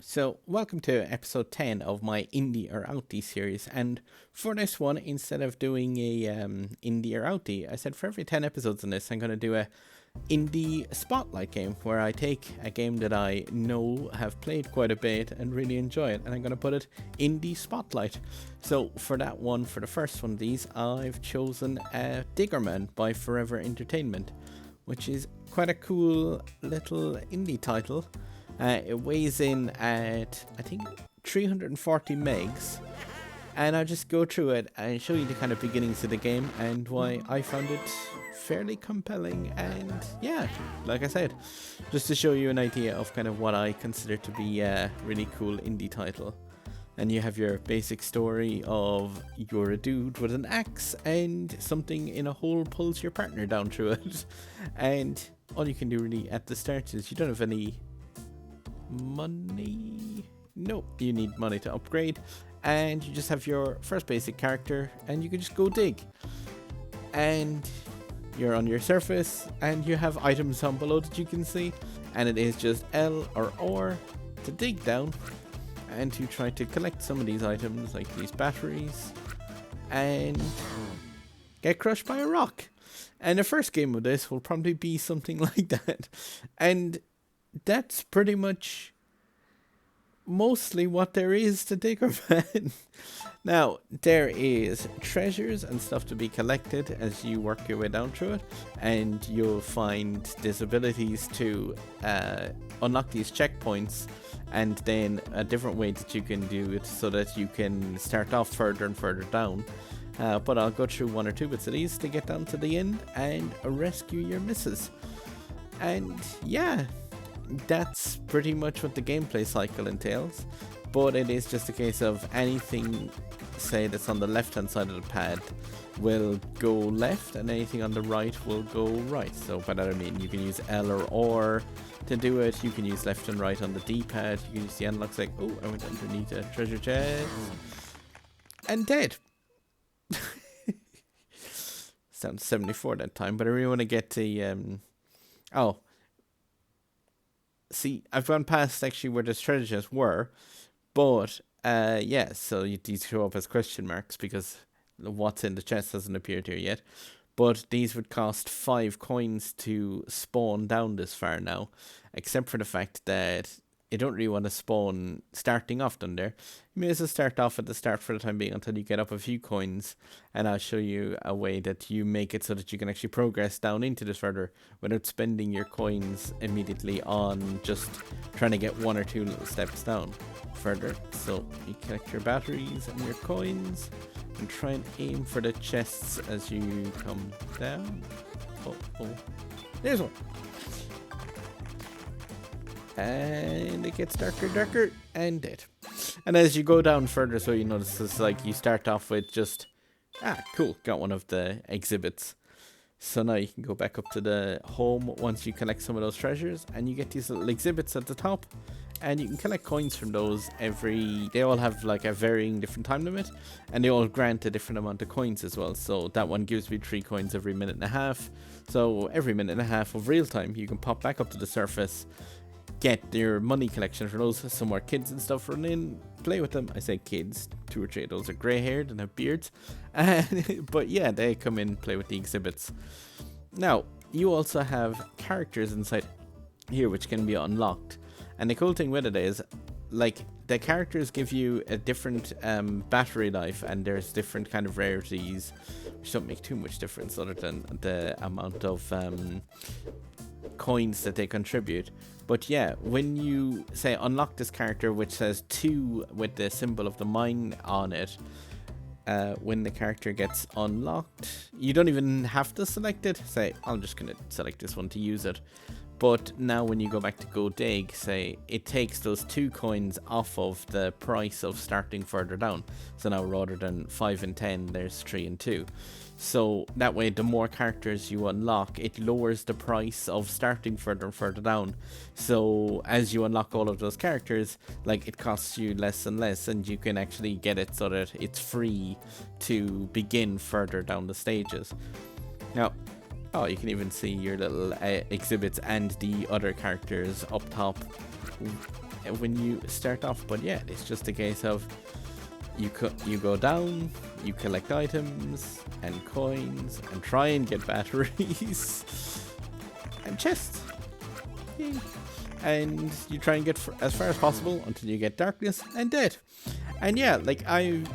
So welcome to episode 10 of my Indie or Outie series. And for this one, instead of doing a Indie or Outie, I said for every 10 episodes in this, I'm going to do a Indie Spotlight game where I take a game that I know have played quite a bit and really enjoy it, and I'm going to put it Indie Spotlight. So for that one, for the first one of these, I've chosen Diggerman by Forever Entertainment, which is quite a cool little indie title. It weighs in at, I think, 340 megs. And I'll just go through it and show you the kind of beginnings of the game and why I found it fairly compelling. And yeah, like I said, just to show you an idea of kind of what I consider to be a really cool indie title. And you have your basic story of you're a dude with an axe and something in a hole pulls your partner down through it. And all you can do really at the start is you don't have any money. No, you need money to upgrade, and you just have your first basic character and you can just go dig, and you're on your surface and you have items down below that you can see, and it is just L or R to dig down and to try to collect some of these items like these batteries and get crushed by a rock. And the first game of this will probably be something like that, and that's pretty much mostly what there is to Diggerman. Now, there is treasures and stuff to be collected as you work your way down through it, and you'll find disabilities to unlock these checkpoints, and then a different way that you can do it so that you can start off further and further down. But I'll go through one or two bits of these to get down to the end and rescue your missus. And yeah, that's pretty much what the gameplay cycle entails, but it is just a case of anything, say, that's on the left hand side of the pad will go left and anything on the right will go right. So by that I mean you can use L or R to do it, you can use left and right on the D-pad, you can use the analog like, oh, I went underneath a treasure chest and dead. Sounds 74 that time, but I really want to get the see, I've gone past actually where the treasure chests were, but yeah, so these show up as question marks because what's in the chest hasn't appeared here yet. But these would cost 5 coins to spawn down this far now, except for the fact that you don't really want to spawn starting off down there. You may as well start off at the start for the time being until you get up a few coins, and I'll show you a way that you make it so that you can actually progress down into this further without spending your coins immediately on just trying to get 1 or 2 little steps down further. So you collect your batteries and your coins and try and aim for the chests as you come down. Oh, there's one. And it gets darker and dead. And as you go down further, so you notice it's like you start off with just cool, got one of the exhibits. So now you can go back up to the home once you collect some of those treasures, and you get these little exhibits at the top, and you can collect coins from those they all have like a varying different time limit, and they all grant a different amount of coins as well. So that one gives me 3 coins every minute and a half. So every minute and a half of real time you can pop back up to the surface, get your money collection for those. Some more kids and stuff run in, play with them. I say kids, 2 or 3 of those are grey haired and have beards. But yeah, they come in, play with the exhibits. Now, you also have characters inside here which can be unlocked. And the cool thing with it is, like, the characters give you a different battery life, and there's different kind of rarities, which don't make too much difference other than the amount of coins that they contribute. But yeah, when you say unlock this character which says 2 with the symbol of the mine on it, when the character gets unlocked, you don't even have to select it. Say, I'm just gonna select this one to use it. But now when you go back to go dig, say, it takes those 2 coins off of the price of starting further down. So now rather than 5 and 10, there's 3 and 2. So that way, the more characters you unlock, it lowers the price of starting further and further down. So as you unlock all of those characters, like, it costs you less and less, and you can actually get it so that it's free to begin further down the stages. Now, Oh, you can even see your little exhibits and the other characters up top when you start off. But yeah, it's just a case of you go down, you collect items and coins and try and get batteries and chests. Yay. And you try and get as far as possible until you get darkness and dead. And yeah, like, I'm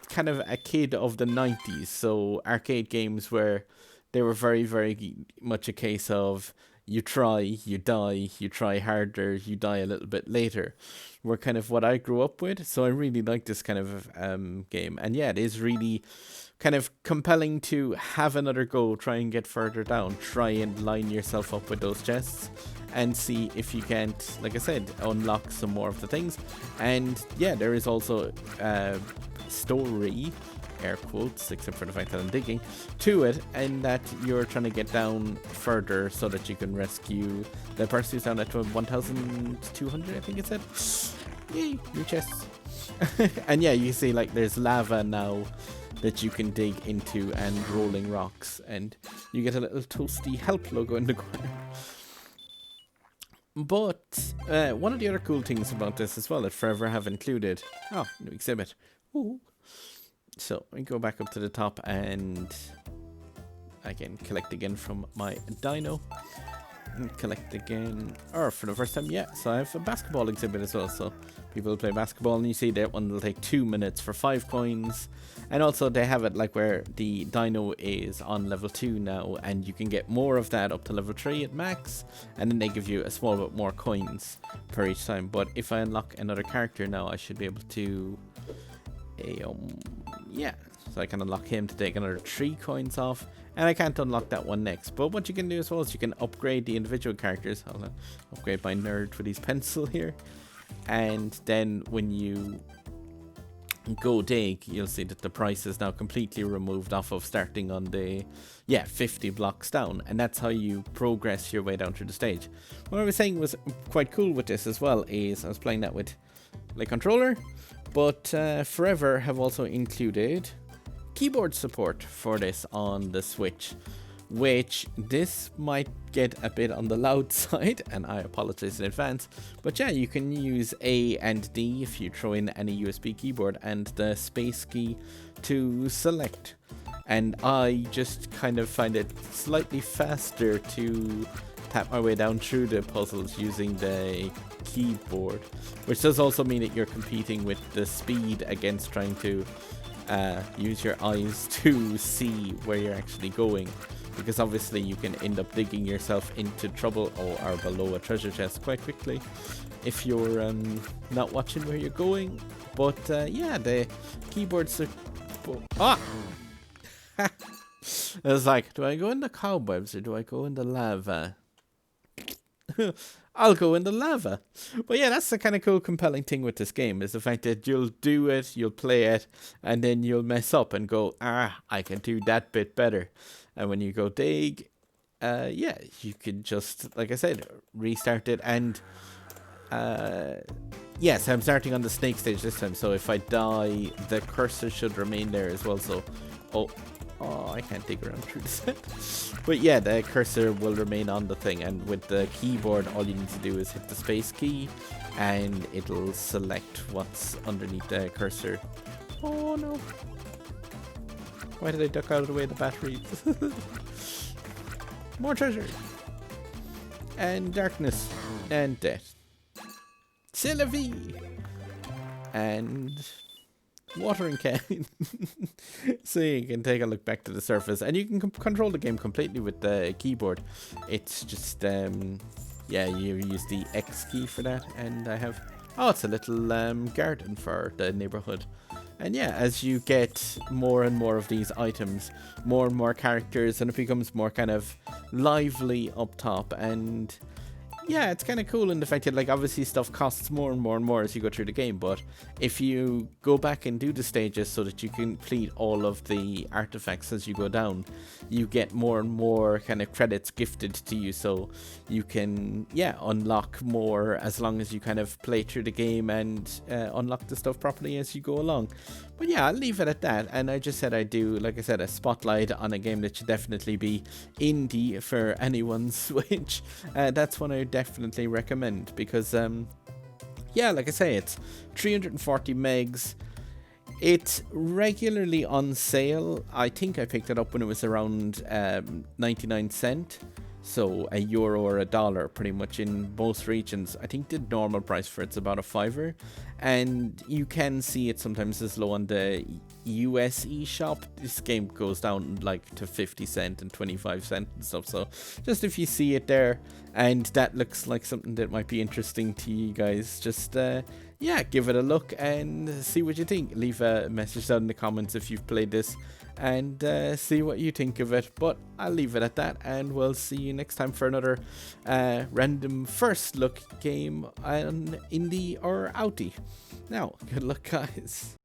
kind of a kid of the 90s, so arcade games where they were very, very much a case of you try, you die, you try harder, you die a little bit later, were kind of what I grew up with. So I really like this kind of game. And yeah, it is really kind of compelling to have another go, try and get further down, try and line yourself up with those chests and see if you can't, like I said, unlock some more of the things. And yeah, there is also story, air quotes, except for the fact that I'm digging, to it, and that you're trying to get down further so that you can rescue the person who's down at 1,200, I think it said. Yay, new chests. And yeah, you see, like, there's lava now that you can dig into and rolling rocks, and you get a little toasty help logo in the corner. But one of the other cool things about this as well that Forever have included, new exhibit. Ooh. So we go back up to the top and I can collect again from my dino. And collect again, or for the first time, yeah. So I have a basketball exhibit as well. So people play basketball, and you see that one will take 2 minutes for 5 coins. And also they have it like where the dino is on level 2 now, and you can get more of that up to level 3 at max. And then they give you a small bit more coins per each time. But if I unlock another character now, I should be able to, yeah. So I can unlock him to take another 3 coins off. And I can't unlock that one next. But what you can do as well is you can upgrade the individual characters. I'll upgrade my nerd with his pencil here. And then when you go dig, you'll see that the price is now completely removed off of starting on the 50 blocks down. And that's how you progress your way down through the stage. What I was saying was quite cool with this as well is I was playing that with the controller. But Forever have also included keyboard support for this on the Switch, which this might get a bit on the loud side, and I apologize in advance, but yeah, you can use A and D if you throw in any USB keyboard and the space key to select. And I just kind of find it slightly faster to tap my way down through the puzzles using the keyboard, which does also mean that you're competing with the speed against trying to use your eyes to see where you're actually going, because obviously you can end up digging yourself into trouble or below a treasure chest quite quickly if you're not watching where you're going. But yeah, the keyboard support. I was like, do I go in the cobwebs or do I go in the lava? I'll go in the lava. But yeah, that's the kind of cool, compelling thing with this game, is the fact that you'll do it, you'll play it, and then you'll mess up and go, I can do that bit better. And when you go dig, yeah, you can just, like I said, restart it. And yes, I'm starting on the snake stage this time, so if I die, the cursor should remain there as well. So, I can't dig around through the set. But yeah, the cursor will remain on the thing, and with the keyboard, all you need to do is hit the space key, and it'll select what's underneath the cursor. Oh no. Why did I duck out of the way of the batteries? More treasure. And darkness. And death. C'est la vie. And watering can. So you can take a look back to the surface, and you can control the game completely with the keyboard. It's just yeah, you use the X key for that, and I have it's a little garden for the neighborhood. And yeah, as you get more and more of these items, more and more characters, and it becomes more kind of lively up top. And Yeah, it's kind of cool in the fact that, like, obviously stuff costs more and more and more as you go through the game, but if you go back and do the stages so that you complete all of the artifacts as you go down, you get more and more kind of credits gifted to you, so you can, yeah, unlock more as long as you kind of play through the game and unlock the stuff properly as you go along. But yeah, I'll leave it at that, and I just said I'd do, like I said, a spotlight on a game that should definitely be indie for anyone's Switch. That's one I definitely recommend because, yeah, like I say, it's 340 megs. It's regularly on sale. I think I picked it up when it was around 99 cent. So €1 or $1 pretty much in most regions. I think the normal price for it's about a $5. And you can see it sometimes as low on the US eShop. This game goes down like to 50 cent and 25 cent and stuff. So just if you see it there and that looks like something that might be interesting to you guys, just yeah, give it a look and see what you think. Leave a message down in the comments if you've played this and see what you think of it. But I'll leave it at that, and we'll see you next time for another random first look game on Indie or Outie. Now, good luck, guys.